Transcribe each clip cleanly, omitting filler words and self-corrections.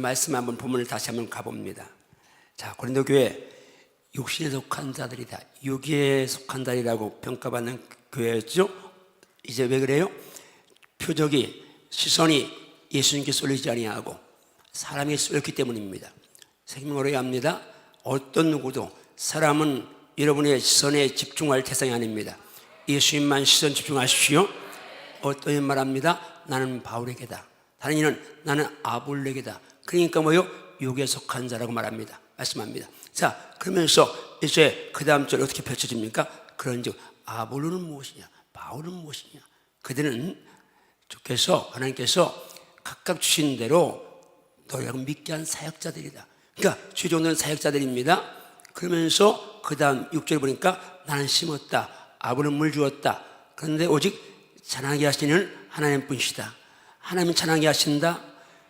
말씀 한번 본문을 다시 한번 가봅니다. 자, 고린도 교회 육신에 속한 자들이다, 육에 속한 자리라고 평가받는 교회였죠. 이제 왜 그래요? 표적이, 시선이 예수님께 쏠리지 아니하고 사람에게 쏠렸기 때문입니다. 생명으로 합니다. 어떤 누구도 사람은 여러분의 시선에 집중할 대상이 아닙니다. 예수님만 시선 집중하십시오. 어떤 인 말합니다. 나는 바울에게다, 다른 이는 나는 아볼레게다. 그러니까 뭐요? 육에 속한 자라고 말합니다. 말씀합니다. 자, 그러면서 이제 그 다음 절 어떻게 펼쳐집니까? 그런즉 아볼로는 무엇이냐, 바울은 무엇이냐. 그들은 주께서, 하나님께서 각각 주신 대로 너희라고 믿게 한 사역자들이다. 그러니까 주종들은 사역자들입니다. 그러면서 그 다음 6절 보니까 나는 심었다, 아볼로는 물 주었다. 그런데 오직 자라나게 하시는 하나님뿐이시다. 하나님은 자라나게 하신다.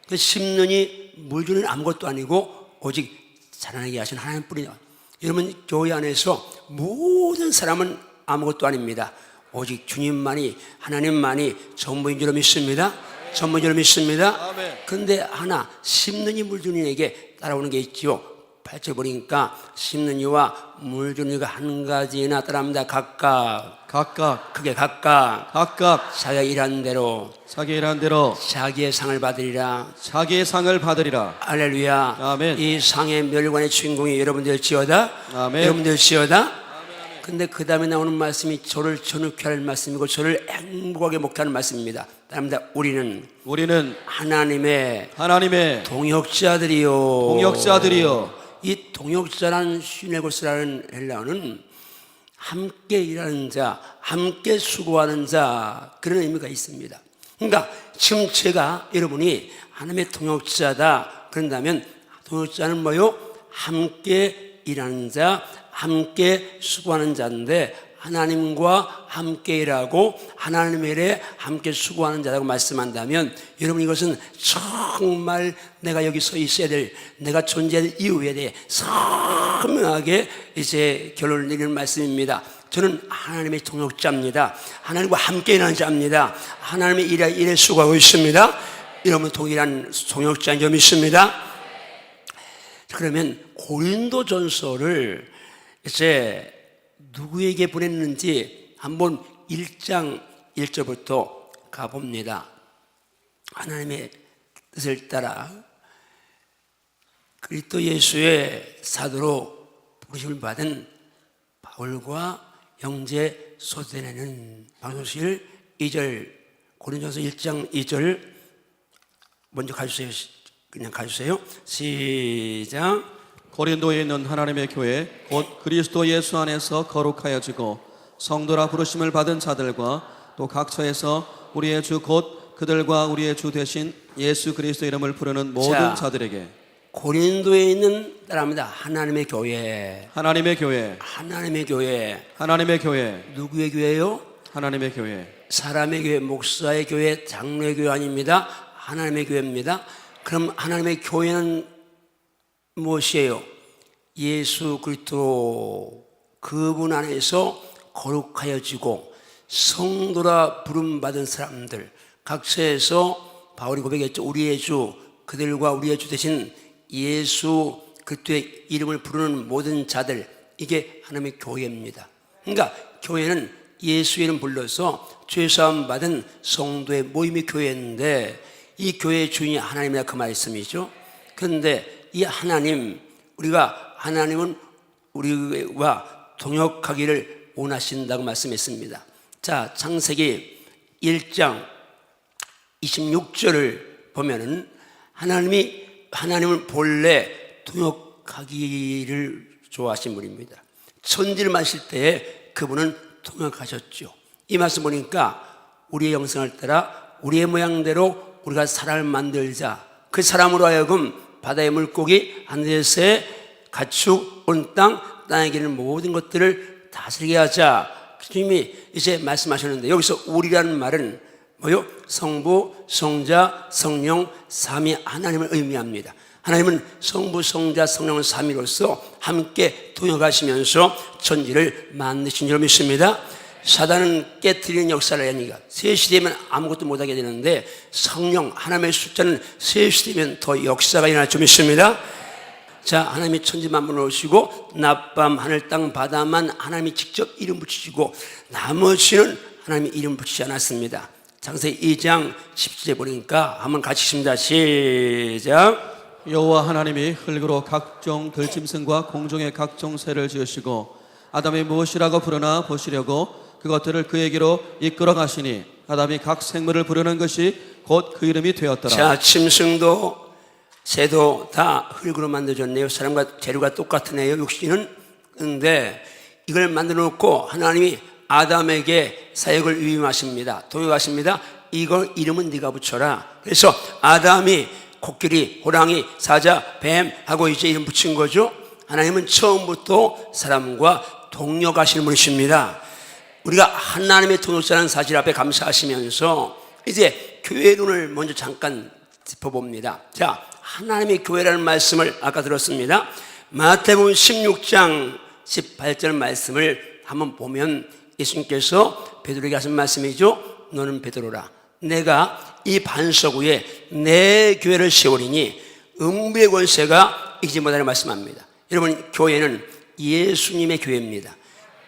그 심느니 물 주는 아무것도 아니고 오직 자라나게 하신 하나님뿐이다. 여러분, 교회 안에서 모든 사람은 아무것도 아닙니다. 오직 주님만이, 하나님만이 전부인 줄 믿습니다. 전부인 줄 믿습니다. 그런데 하나, 심는 이 물 주는 이에게 따라오는 게 있지요. 8절 보니까 심는 이와 물 주는 이가 한 가지나 따라합니다. 각각 크게 각각 자기가 일한 대로 자기의 상을 받으리라. 할렐루야. 아멘. 이 상의 멸관의 주인공이 여러분들지어다. 아멘. 여러분들지어다. 근데 그 다음에 나오는 말씀이 저를 전후케 할 말씀이고 저를 행복하게 먹게 하는 말씀입니다. 따라합니다. 우리는 하나님의 동역자들이요. 이 동역자라는 슈네고스라는 헬라어는 함께 일하는 자, 함께 수고하는 자, 그런 의미가 있습니다. 그러니까 지금 제가, 여러분이 하나님의 동역자다 그런다면 동역자는 뭐요? 함께 일하는 자, 함께 수고하는 자인데 하나님과 함께 일하고 하나님의 일에 함께 수고하는 자라고 말씀한다면 여러분, 이것은 정말 내가 여기 서 있어야 될, 내가 존재할 이유에 대해 선명하게 이제 결론을 내리는 말씀입니다. 저는 하나님의 동역자입니다. 하나님과 함께 일하는 자입니다. 하나님의 일에 수고하고 있습니다. 여러분 동일한 동역자인 줄 믿습니다. 그러면 고린도전서를 이제 누구에게 보냈는지 한번 1장 1절부터 가봅니다. 하나님의 뜻을 따라 그리스도 예수의 사도로 부르심을 받은 바울과 형제 소대네는 방송실 2절, 고린도전서 1장 2절 먼저 가주세요. 그냥 가주세요. 시작. 고린도에 있는 하나님의 교회 곧 그리스도 예수 안에서 거룩하여지고 성도라 부르심을 받은 자들과 또 각처에서 우리의 주 곧 그들과 우리의 주 되신 예수 그리스도 이름을 부르는 모든 자들에게. 고린도에 있는, 따라합니다. 하나님의 교회. 누구의 교회요? 하나님의 교회. 사람의 교회, 목사의 교회, 장로의 교회 아닙니다. 하나님의 교회입니다. 그럼 하나님의 교회는 무엇이에요? 예수 그리스도, 그분 안에서 거룩하여지고 성도라 부름받은 사람들, 각처에서 바울이 고백했죠. 우리의 주, 그들과 우리의 주 되신 예수 그리스도의 이름을 부르는 모든 자들, 이게 하나님의 교회입니다. 그러니까 교회는 예수 이름 불러서 죄사함 받은 성도의 모임이 교회인데 이 교회의 주인이 하나님이라 그 말씀이죠. 그런데 이 하나님, 하나님은 우리와 동역하기를 원하신다고 말씀했습니다. 자, 창세기 1장 26절을 보면은 하나님은 본래 동역하기를 좋아하신 분입니다. 천지를 만드실 때에 그분은 동역하셨죠. 이 말씀 보니까 우리의 형상을 따라 우리의 모양대로 우리가 사람을 만들자. 그 사람으로 하여금 바다의 물고기, 하늘에서의 가축, 온 땅에 기는 모든 것들을 다스리게 하자. 주님이 이제 말씀하셨는데 여기서 우리라는 말은 뭐요? 성부, 성자, 성령, 삼위 하나님을 의미합니다. 하나님은 성부, 성자, 성령, 삼위로서 함께 동역하시면서 천지를 만드신 줄 믿습니다. 사단은 깨트리는 역사를 하니까 3시 되면 아무것도 못하게 되는데 성령 하나님의 숫자는 3시 되면 더 역사가 일어날 줄 믿습니다. 자, 하나님이 천지 만물을 오시고 낮밤 하늘 땅 바다만 하나님이 직접 이름 붙이시고 나머지는 하나님이 이름 붙이지 않았습니다. 창세기 2장 17절 보니까 한번 같이 읽습니다. 시작. 여호와 하나님이 흙으로 각종 들짐승과 공중의 각종 새를 지으시고 아담이 무엇이라고 부르나 보시려고 그것들을 그에게로 이끌어 가시니 아담이 각 생물을 부르는 것이 곧 그 이름이 되었더라. 자, 짐승도 새도 다 흙으로 만들어졌네요. 사람과 재료가 똑같으네요. 육신은. 근데 이걸 만들어 놓고 하나님이 아담에게 사역을 위임하십니다. 동역하십니다. 이걸 이름은 네가 붙여라. 그래서 아담이 코끼리, 호랑이, 사자, 뱀 하고 이제 이름 붙인 거죠. 하나님은 처음부터 사람과 동역하시는 분이십니다. 우리가 하나님의 동역자라는 사실 앞에 감사하시면서 이제 교회론을 먼저 잠깐 짚어봅니다. 자, 하나님의 교회라는 말씀을 아까 들었습니다. 마태복음 16장 18절 말씀을 한번 보면 예수님께서 베드로에게 하신 말씀이죠. 너는 베드로라. 내가 이 반석 위에 내 교회를 세우리니 음부의 권세가 이기지 못하리라 말씀합니다. 여러분, 교회는 예수님의 교회입니다.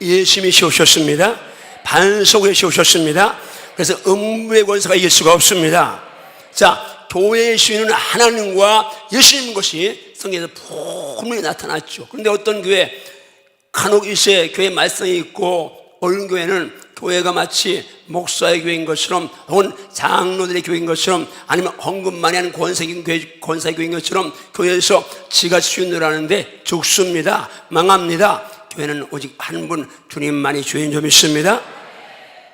예수님이 세우셨습니다. 반석 위에 세우셨습니다. 그래서 음부의 권세가 이길 수가 없습니다. 자, 교회의 주인은 하나님과 예수님인 것이 성경에서 분명히 나타났죠. 그런데 어떤 교회, 간혹 일세 교회 말썽이 있고 어느 교회는 교회가 마치 목사의 교회인 것처럼 혹은 장로들의 교회인 것처럼 아니면 헌금 많이 하는 권사의 교회인 것처럼 교회에서 지가 주인을 하는데 죽습니다. 망합니다. 교회는 오직 한 분 주님만이 주인 좀 있습니다.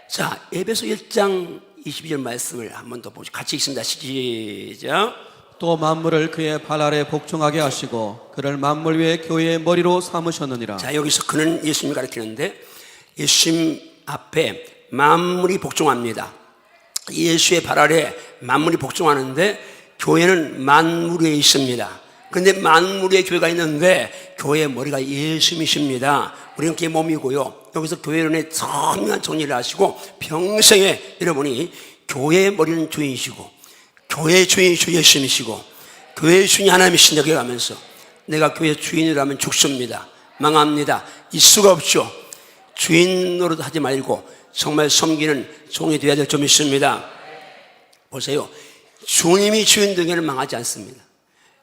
자, 에베소 1장 22절 말씀을 한 번 더 보죠. 같이 읽습니다. 시작. 또 만물을 그의 발 아래 복종하게 하시고 그를 만물 위에 교회의 머리로 삼으셨느니라. 자, 여기서 그는 예수님을 가리키는데 예수님 앞에 만물이 복종합니다. 예수의 발 아래 만물이 복종하는데 교회는 만물 위에 있습니다. 그런데 만물 위에 교회가 있는데 교회의 머리가 예수님이십니다. 우리는 그게 몸이고요. 여기서 교회론의 선명한 정리를 하시고 평생에 여러분이 교회의 머리는 주인이시고 교회의 주인이 주 예수님이시고 교회의 주인이 하나님이신다 가면서 내가 교회 주인이라면 죽습니다. 망합니다. 이 수가 없죠. 주인 노릇 하지 말고 정말 섬기는 종이 되어야 될 점 있습니다. 보세요. 주님이 주인 등에는 망하지 않습니다.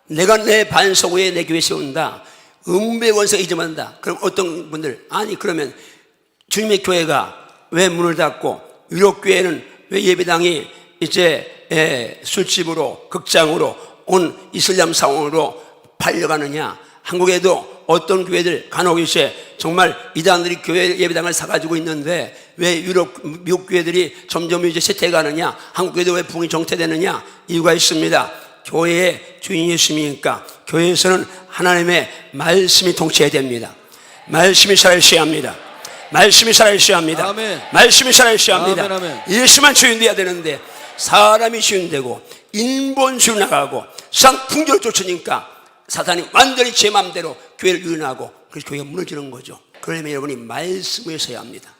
내가 내 반석 위에 내 교회 세운다. 음부의 권세가 이제만다. 그럼 어떤 분들, 아니 그러면 주님의 교회가 왜 문을 닫고 유럽교회는 왜 예배당이 이제 술집으로 극장으로 온 이슬람 상황으로 팔려가느냐. 한국에도 어떤 교회들 간혹 이제 정말 이단들이 교회 예배당을 사가지고 있는데 왜 미국 교회들이 점점 이제 쇠퇴가느냐. 한국 교회도 왜 붕이 정퇴되느냐. 이유가 있습니다. 교회의 주인 예수님이니까 교회에서는 하나님의 말씀이 통치해야 됩니다. 말씀이 살아있어야 합니다. 말씀이 살아있어야 합니다. 아멘. 말씀이 살아있어야 합니다. 아멘, 아멘. 예수만 주인 돼야 되는데 사람이 주인 되고 인본주의 나가고 세상 풍조를 쫓으니까 사탄이 완전히 제 마음대로 교회를 유인하고 그래서 교회가 무너지는 거죠. 그러면 여러분이 말씀에 서야 합니다.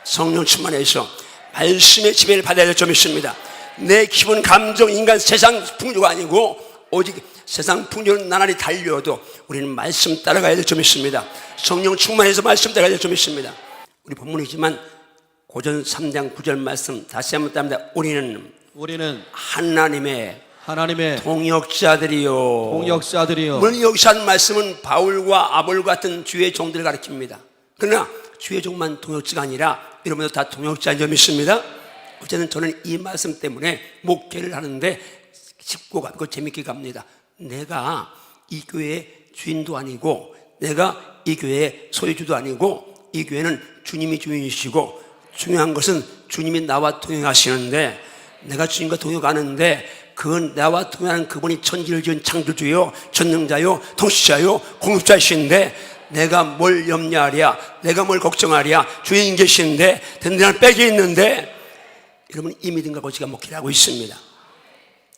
성령 충만해서 말씀의 지배를 받아야 될 점이 있습니다. 내 기분, 감정, 인간, 세상 풍조가 아니고 오직 세상 풍조는 나날이 달려도 우리는 말씀 따라가야 될 점이 있습니다. 성령 충만해서 말씀 따라가야 될 점이 있습니다. 우리 본문이지만 고전 3장 9절 말씀 다시 한번 따릅니다. 우리는 하나님의 동역자들이요. 물론 여기서 하는 말씀은 바울과 아볼 같은 주의 종들을 가리킵니다. 그러나 주의 종만 동역자가 아니라 여러분도 다 동역자인 점이 있습니다. 어쨌든 저는 이 말씀 때문에 목회를 하는데 쉽고 가고 재밌게 갑니다. 내가 이 교회의 주인도 아니고 내가 이 교회의 소유주도 아니고 이 교회는 주님이 주인이시고 중요한 것은 주님이 나와 동행하시는데 내가 주님과 동역하는데 그건 나와 동행하는 그분이 천지를 지은 창조주요 전능자요 통치자요 공급자이신데 내가 뭘 염려하랴 내가 뭘 걱정하랴 주인 계시는데 든든한 백이 있는데 여러분 이 믿음과 고치가 목회를 하고 있습니다.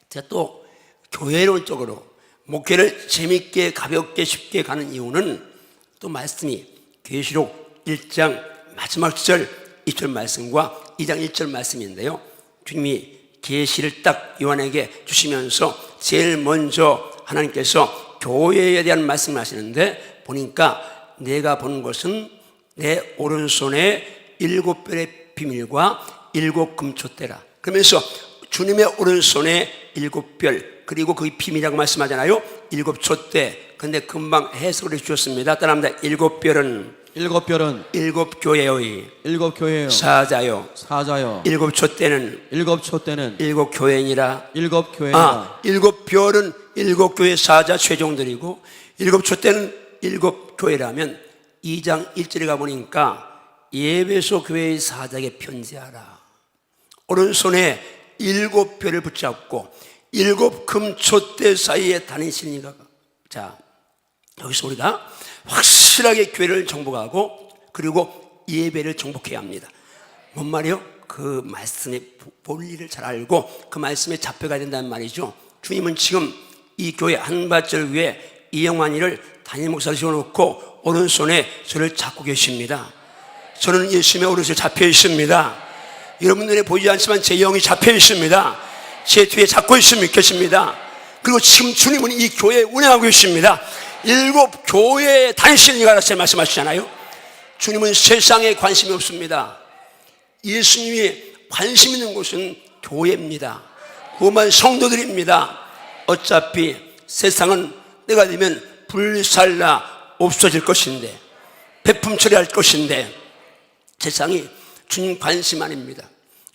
제가 또 교회론적으로 목회를 재밌게 가볍게 쉽게 가는 이유는 또 말씀이 계시록 1장 마지막 절 2절 말씀과 2장 1절 말씀인데요, 주님이 계시를 딱 요한에게 주시면서 제일 먼저 하나님께서 교회에 대한 말씀을 하시는데, 보니까 내가 본 것은 내 오른손에 7별의 비밀과 7 금촛대라. 그러면서 주님의 오른손에 7별, 그리고 그 비밀이라고 말씀하잖아요. 7 촛대. 근데 금방 해석을 해주셨습니다. 따라합니다. 7별은 7별은 7 교회의 7 교회요 사자요, 사자요 7 촛대는 7 촛대는 7 교회니라. 7 교회니라. 7 별은 7 교회 사자 최종들이고 7 촛대는 7 교회라면 2장 1절에 가보니까 예배소 교회의 사자에게 편지하라. 오른손에 7 별을 붙잡고 7 금촛대 사이에 다니시니가. 자, 여기서 우리가 확실하게 교회를 정복하고 그리고 예배를 정복해야 합니다. 뭔 말이요? 그 말씀의 본리를 잘 알고 그 말씀에 잡혀가야 된다는 말이죠. 주님은 지금 이 교회 한밭절 위에 이영환이를 담임 목사로 세워놓고 오른손에 저를 잡고 계십니다. 저는 예수님의 오른손에 잡혀 있습니다. 여러분 눈에 보이지 않지만 제 영이 잡혀 있습니다. 제 뒤에 잡고 계십니다. 그리고 지금 주님은 이 교회에 운행하고 계십니다. 7 교회에 다니시는 이가 라고 말씀하시잖아요. 주님은 세상에 관심이 없습니다. 예수님이 관심 있는 곳은 교회입니다. 그만 성도들입니다. 어차피 세상은 때가 되면 불살라 없어질 것인데, 배품 처리할 것인데, 세상이 주님 관심 아닙니다.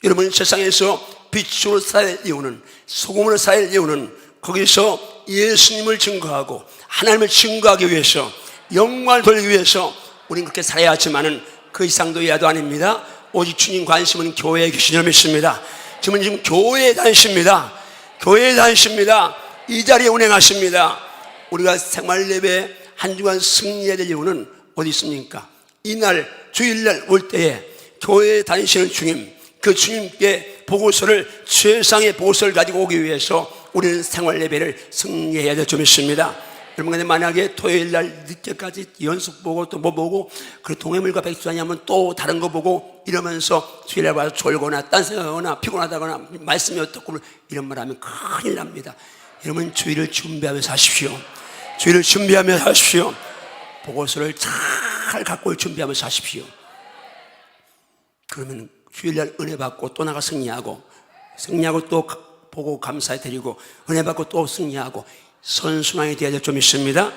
여러분, 세상에서 빛으로 살아야 할 이유는, 소금으로 살아야 할 이유는 거기서 예수님을 증거하고 하나님을 증거하기 위해서, 영광을 돌리기 위해서 우리는 그렇게 살아야 하지만은 그 이상도 이하도 아닙니다. 오직 주님 관심은 교회에 계신 줄 믿습니다. 지금 교회에 다니십니다. 교회에 다니십니다. 이 자리에 운행하십니다. 우리가 생활 예배 한 주간 승리해야 될 이유는 어디 있습니까? 이날 주일날 올 때에 교회에 다니시는 주님, 그 주님께 보고서를, 세상의 보고서를 가지고 오기 위해서 우리는 생활 예배를 승리해야 될 줄 믿습니다. 여러분, 만약에 토요일날 늦게까지 연습 보고 또 뭐 보고, 그 동해물과 백두산이 하면 또 다른 거 보고 이러면서 주일날 와서 졸거나 딴 생각하거나 피곤하다거나 말씀이 어떻고 이런 말 하면 큰일 납니다. 여러분, 주일을 준비하면서 하십시오. 주일을 준비하면서 하십시오. 보고서를 잘 갖고 올 준비하면서 하십시오. 그러면 주일날 은혜 받고 또 나가 승리하고 또 보고 감사해 드리고 은혜 받고 또 승리하고 선순환이 되어야 될 줄 믿습니다.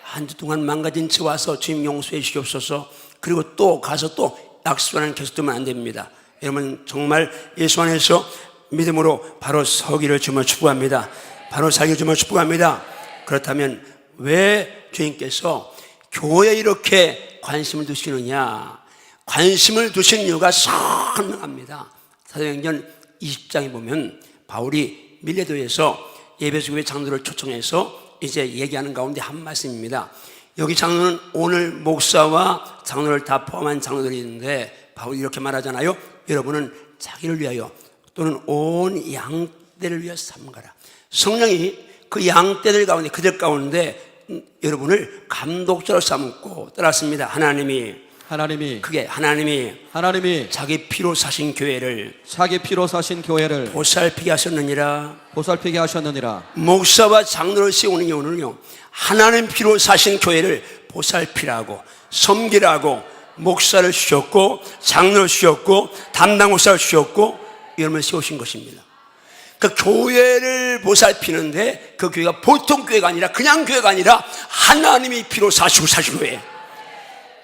한 주 동안 망가진 채 와서 주님 용서해 주시옵소서. 그리고 또 가서 또 약속하는 계속되면 안 됩니다. 여러분, 정말 예수 안에서 믿음으로 바로 서기를 주며 축복합니다. 바로 살기를 주며 축복합니다. 그렇다면 왜 주님께서 교회에 이렇게 관심을 두시느냐? 관심을 두신 이유가 선명합니다. 사도행전 20장에 보면 바울이 밀레도에서 예배소 교회 장로를 초청해서 이제 얘기하는 가운데 한 말씀입니다. 여기 장로는 오늘 목사와 장로를 다 포함한 장로들이 있는데 바울이 이렇게 말하잖아요. 여러분은 자기를 위하여 또는 온 양떼를 위하여 삼가라. 성령이 그 양떼들 가운데, 그들 가운데 여러분을 감독자로 삼고 따랐습니다. 하나님이 자기 피로 사신 교회를 보살피게 하셨느니라. 목사와 장로를 세우는 이유는요, 하나님 피로 사신 교회를 보살피라고, 섬기라고 목사를 주셨고 장로를 주셨고 담당 목사를 주셨고 여러분을 세우신 것입니다. 그 교회를 보살피는데 그 교회가 보통 교회가 아니라 그냥 교회가 아니라 하나님이 피로 사시고 사신 교회.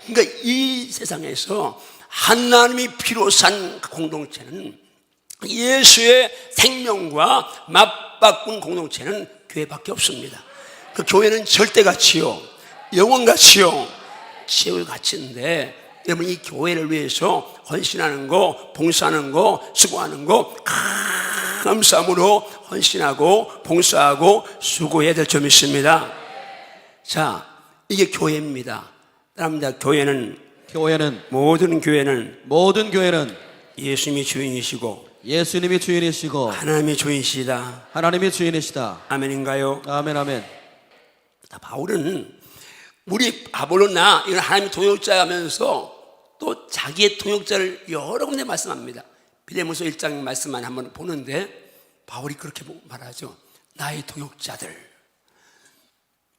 그러니까 이 세상에서 하나님이 피로 산 공동체는, 예수의 생명과 맞바꾼 공동체는 교회밖에 없습니다. 그 교회는 절대가치요, 영원가치요, 지혜의 가치인데, 여러분 이 교회를 위해서 헌신하는 거, 봉사하는 거, 수고하는 거 감사함으로 헌신하고 봉사하고 수고해야 될 줄 믿습니다. 자, 이게 교회입니다. 따라합니다. 모든 교회는 예수님이 주인이시고 하나님이 주인이시다. 아멘인가요? 아멘. 바울은 우리 아볼로나 이건 하나님의 동역자하면서 또 자기의 동역자를 여러 군데 말씀합니다. 빌레몬서 1장 말씀만 한번 보는데 바울이 그렇게 말하죠. 나의 동역자들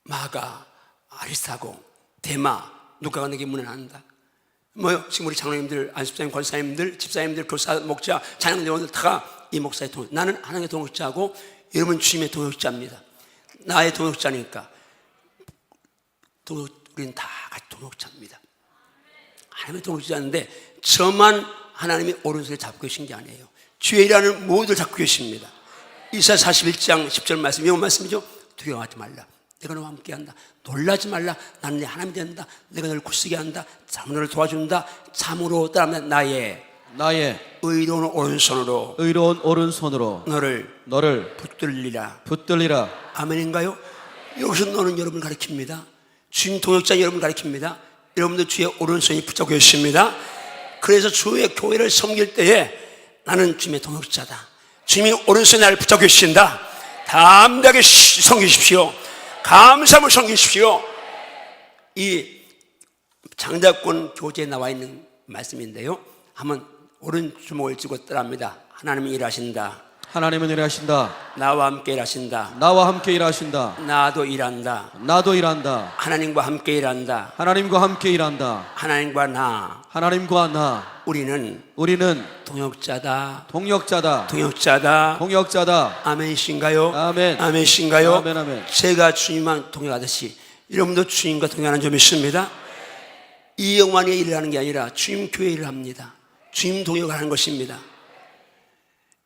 마가, 아리스타고, 데마 누가가 내게 문안한다. 뭐요? 지금 우리 장로님들, 안수장님, 권사님들, 집사님들, 교사, 목자, 찬양대원들 다 이 목사의 동역. 나는 하나님의 동역자고 여러분 주님의 동역자입니다. 나의 동역자니까 우리는 다 같이 동역자입니다. 하나님의 동역자인데 저만 하나님이 오른손에 잡고 계신 게 아니에요. 주의 일하는 모두를 잡고 계십니다. 이사야 41장 10절 말씀, 이런 말씀이죠. 두려워하지 말라. 내가 너와 함께한다. 놀라지 말라. 나는 네 하나님이 된다. 내가 너를 굳세게 한다. 참으로 너를 도와준다. 참으로 따르면 나의 의로운 오른손으로 너를 붙들리라. 아멘인가요? 여기서 너는 여러분을 가리킵니다. 주님 동역자 여러분을 가리킵니다. 여러분들 주의 오른손이 붙잡고 계십니다. 그래서 주의 교회를 섬길 때에 나는 주님의 동역자다. 주님이 오른손에 나를 붙잡고 계신다. 담대하게 섬기십시오. 감사함을 섬기십시오. 이 장자권 교재에 나와 있는 말씀인데요, 한번 오른 주먹을 쥐고 따라합니다. 하나님은 일하신다. 나와 함께 일하신다. 나도 일한다. 하나님과 함께 일한다. 하나님과 나 우리는 동역자다. 아멘이신가요? 아멘이신가요? 제가 주님과 동역하듯이 여러분도 주님과 동역하는 점이 있습니다. 이 영만의 일을 하는 게 아니라 주님 교회 일을 합니다. 주님 동역을 하는 것입니다.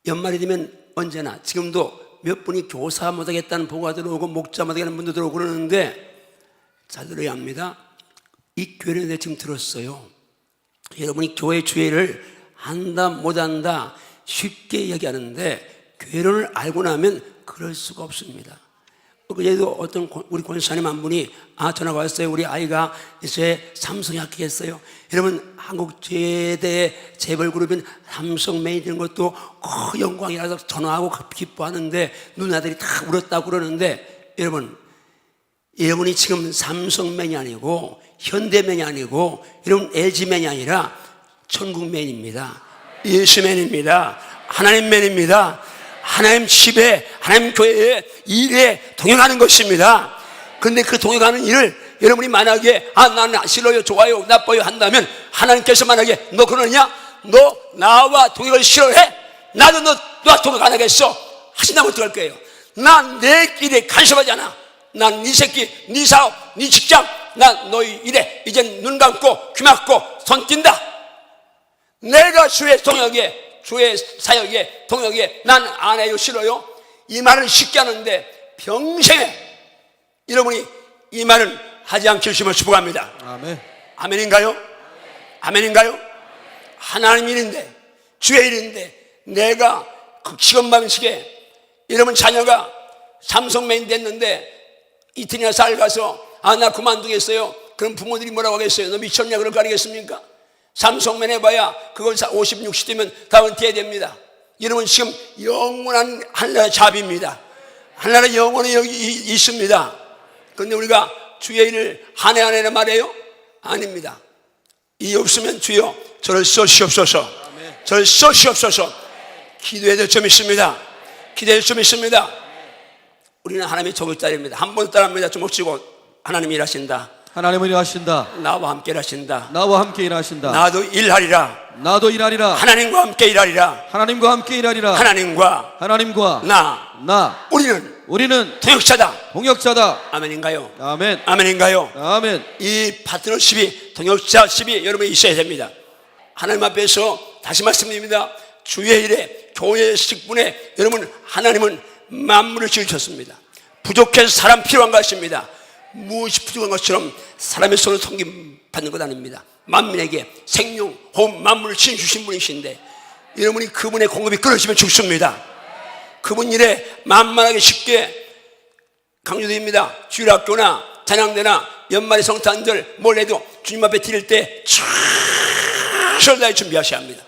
연말이 되면 언제나 지금도 몇 분이 교사 못하겠다는 보고가 들어오고 목자 못하겠다는 분도 들어오고 그러는데 잘 들어야 합니다. 이 교회를 내가 지금 들었어요. 여러분이 교회 주회를 한다 못한다 쉽게 이야기하는데 교회를 알고 나면 그럴 수가 없습니다. 그제도 어떤 우리 권사님 한 분이 전화가 왔어요. 우리 아이가 이제 삼성에 합격했어요. 여러분 한국 최대 재벌그룹인 삼성맨이 되는 것도 영광이라서 전화하고 기뻐하는데 누나들이 다 울었다고 그러는데 여러분이 지금 삼성맨이 아니고 현대맨이 아니고 여러분 LG맨이 아니라 천국맨입니다. 예수맨입니다. 하나님맨입니다. 하나님 집에 하나님 교회에 일에 동역하는 것입니다. 그런데 그 동역하는 일을 여러분이 만약에 나는 싫어요, 좋아요, 나빠요 한다면 하나님께서 만약에 너 그러냐? 너 나와 동역을 싫어해? 나도 너와 동역 안 하겠어 하신다면 어떡할 거예요? 난 내 길에 간섭하지 않아. 난 네 새끼, 네 사업, 네 직장, 난 너희 일에 이젠 눈 감고 귀 막고 손 띈다. 내가 주의 동역에 주의 사역에 동역에 난 안 해요, 싫어요. 이 말을 쉽게 하는데 평생에 여러분이 이 말은 하지 않길 주님을 축복합니다. 아멘인가요? 아멘인가요? 하나님 일인데 주의 일인데 내가 그 직업방식에 여러분 자녀가 삼성맨 됐는데 이틀이나 살가서 나 그만두겠어요. 그럼 부모들이 뭐라고 하겠어요? 너 미쳤냐 그럴 거 아니겠습니까? 삼성맨 해봐야 그걸 50, 60 되면 다 은퇴해야 됩니다. 여러분 지금 영원한 하나의 잡입니다. 하나의 영혼이 여기 있습니다. 그런데 우리가 주의 일을 한 해 한 해는 말해요? 아닙니다. 이 없으면 주여 저를 써시옵소서. 저를 써시옵소서. 기도해야 될 점이 있습니다. 기도해야 될 점이 있습니다. 우리는 하나님의 동역자입니다. 한 번 따라합니다. 주먹 쥐고 하나님이 일하신다. 나와 함께 일하신다. 나도 일하리라. 하나님과 함께 일하리라. 하나님과 나 우리는 동역자다. 아멘인가요? 아멘인가요? 이 파트너십이 동역자십이 여러분이 있어야 됩니다. 하나님 앞에서 다시 말씀드립니다. 주의 일에 교회의 직분에 여러분 하나님은 만물을 지으셨습니다. 부족해서 사람 필요한 것입니다. 무엇이 부족한 것처럼 사람의 손을 섬김받는 것 아닙니다. 만민에게 생명, 호흡, 만물을 지어주신 분이신데 여러분이 그분의 공급이 끊어지면 죽습니다. 그분 일에 만만하게 쉽게 강조드립니다. 주일학교나 찬양대나 연말의 성탄절 뭘 해도 주님 앞에 드릴 때 최선을 다해 준비하셔야 합니다.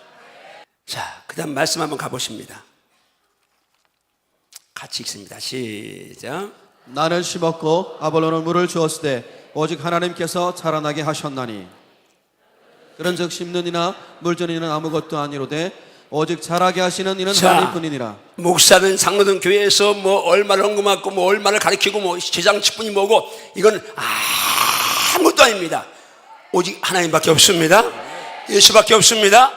자, 그 다음 말씀 한번 가보십니다. 같이 읽습니다. 시작. 나는 심었고 아볼로는 물을 주었으되 오직 하나님께서 자라나게 하셨나니 그런즉 심는 이나 물주는 이는 아무것도 아니로되 오직 자라게 하시는 이는 자, 하나님뿐이니라. 목사든 장로든 교회에서 뭐 얼마를 헌금하고 뭐 얼마를 가르치고 뭐 제장 직분이 뭐고 이건 아무것도 아닙니다. 오직 하나님밖에 없습니다. 예수밖에 없습니다.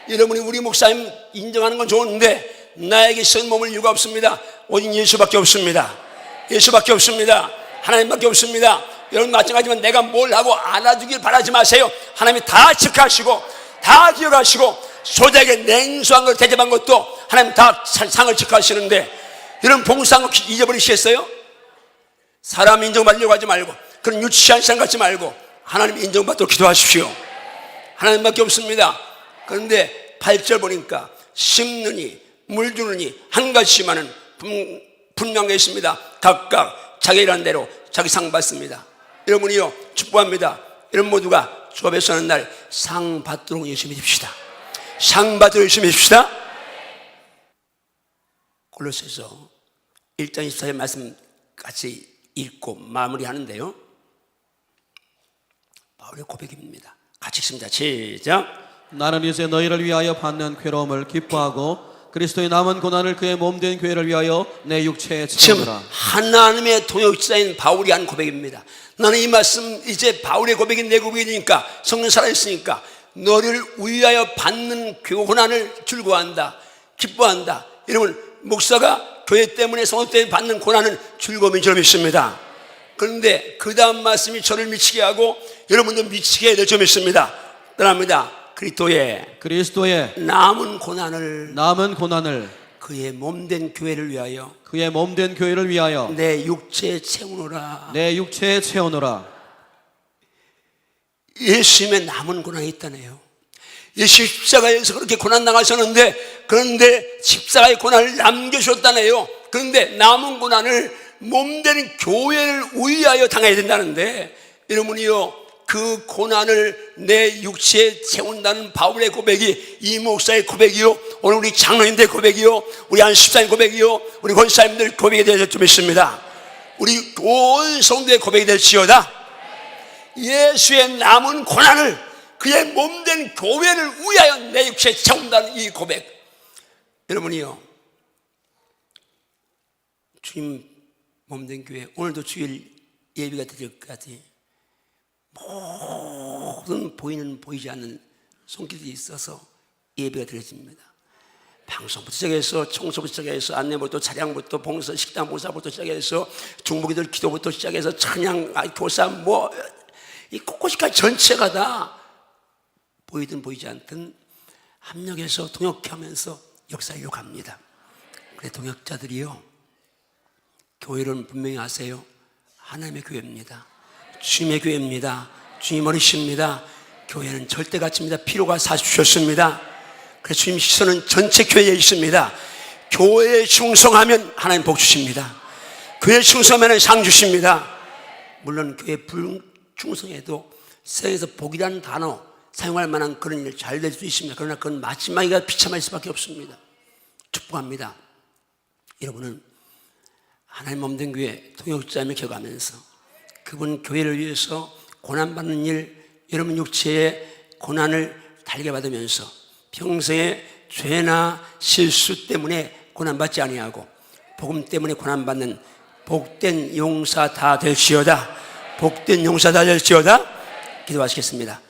여러분이 우리 목사님 인정하는 건 좋은데 나에게 쓴 몸을 이유가 없습니다. 오직 예수밖에 없습니다. 예수밖에 없습니다. 하나님밖에 없습니다. 여러분 마찬가지지만 내가 뭘 하고 알아주길 바라지 마세요. 하나님이 다 체크하시고 다 기억하시고 소작에 냉수한 걸 대접한 것도 하나님 다 상을 체크하시는데 여러분 봉사한 거 잊어버리시겠어요? 사람 인정받으려고 하지 말고 그런 유치한 생각 갖지 말고 하나님 인정받도록 기도하십시오. 하나님밖에 없습니다. 그런데 8절 보니까 심느니 물주느니 한 가지만은 분명히 있습니다. 각각 자기 일한 대로 자기 상 받습니다. 여러분이요 축복합니다. 여러분 모두가 주 앞에 서는 날 상 받도록 열심히 해줍시다. 상 받도록 열심히 해줍시다. 골로새서 1장 24절 말씀 같이 읽고 마무리하는데요, 바울의 고백입니다. 같이 읽습니다. 시작. 나는 이제 너희를 위하여 받는 괴로움을 기뻐하고 그리스도의 남은 고난을 그의 몸된 교회를 위하여 내 육체에 지금 채우노라. 하나님의 동역자인 바울이 한 고백입니다. 나는 이 말씀 이제 바울의 고백이 내 고백이니까 성령 살아있으니까 너를 위하여 받는 고난을 즐거워한다, 기뻐한다. 여러분 목사가 교회 때문에 성도 때문에 받는 고난은 즐거움인 줄 믿습니다. 그런데 그 다음 말씀이 저를 미치게 하고 여러분도 미치게 될 점 있습니다. 떠납니다. 그리스도의 남은 고난을 그의 몸된 교회를 위하여 내 육체에 채우노라. 예수님의 남은 고난이 있다네요. 예수 십자가에서 그렇게 고난 당하셨는데 그런데 십자가의 고난을 남겨주셨다네요. 그런데 남은 고난을 몸된 교회를 위하여 당해야 된다는데 여러분이요 그 고난을 내 육체에 채운다는 바울의 고백이 이 목사의 고백이요, 오늘 우리 장로님들 고백이요, 우리 안식사님 고백이요, 우리 권사님들 고백이 되어 좀 있습니다. 우리 온 성도의 고백이 될지어다. 예수의 남은 고난을 그의 몸된 교회를 위하여 내 육체에 채운다는 이 고백. 여러분이요 주님 몸된 교회 오늘도 주일 예배가 드릴 것까지 모든 보이는 보이지 않는 손길이 있어서 예배가 드려집니다. 방송부터 시작해서 청소부터 시작해서 안내부터 차량부터 봉사 식당 봉사부터 시작해서 중보기들 기도부터 시작해서 찬양 교사 뭐 이 곳곳이까지 전체가 다 보이든 보이지 않든 합력해서 동역하면서 역사하려고 합니다. 그래 동역자들이요 교회는 분명히 아세요. 하나님의 교회입니다. 주님의 교회입니다. 주님 어리십니다. 교회는 절대 가치입니다. 피로가 사주셨습니다. 그래서 주님 시선은 전체 교회에 있습니다. 교회에 충성하면 하나님 복 주십니다. 교회에 충성하면 상 주십니다. 물론 교회 불충성해도 세상에서 복이라는 단어 사용할 만한 그런 일 잘 될 수 있습니다. 그러나 그건 마지막이가 비참할 수밖에 없습니다. 축복합니다. 여러분은 하나님 몸된 교회 동역자임을 기억하면서 그분 교회를 위해서 고난받는 일, 여러분 육체의 고난을 달게 받으면서 평생에 죄나 실수 때문에 고난받지 아니하고 복음 때문에 고난받는 복된 용사 다 될지어다. 복된 용사 다 될지어다. 기도하시겠습니다.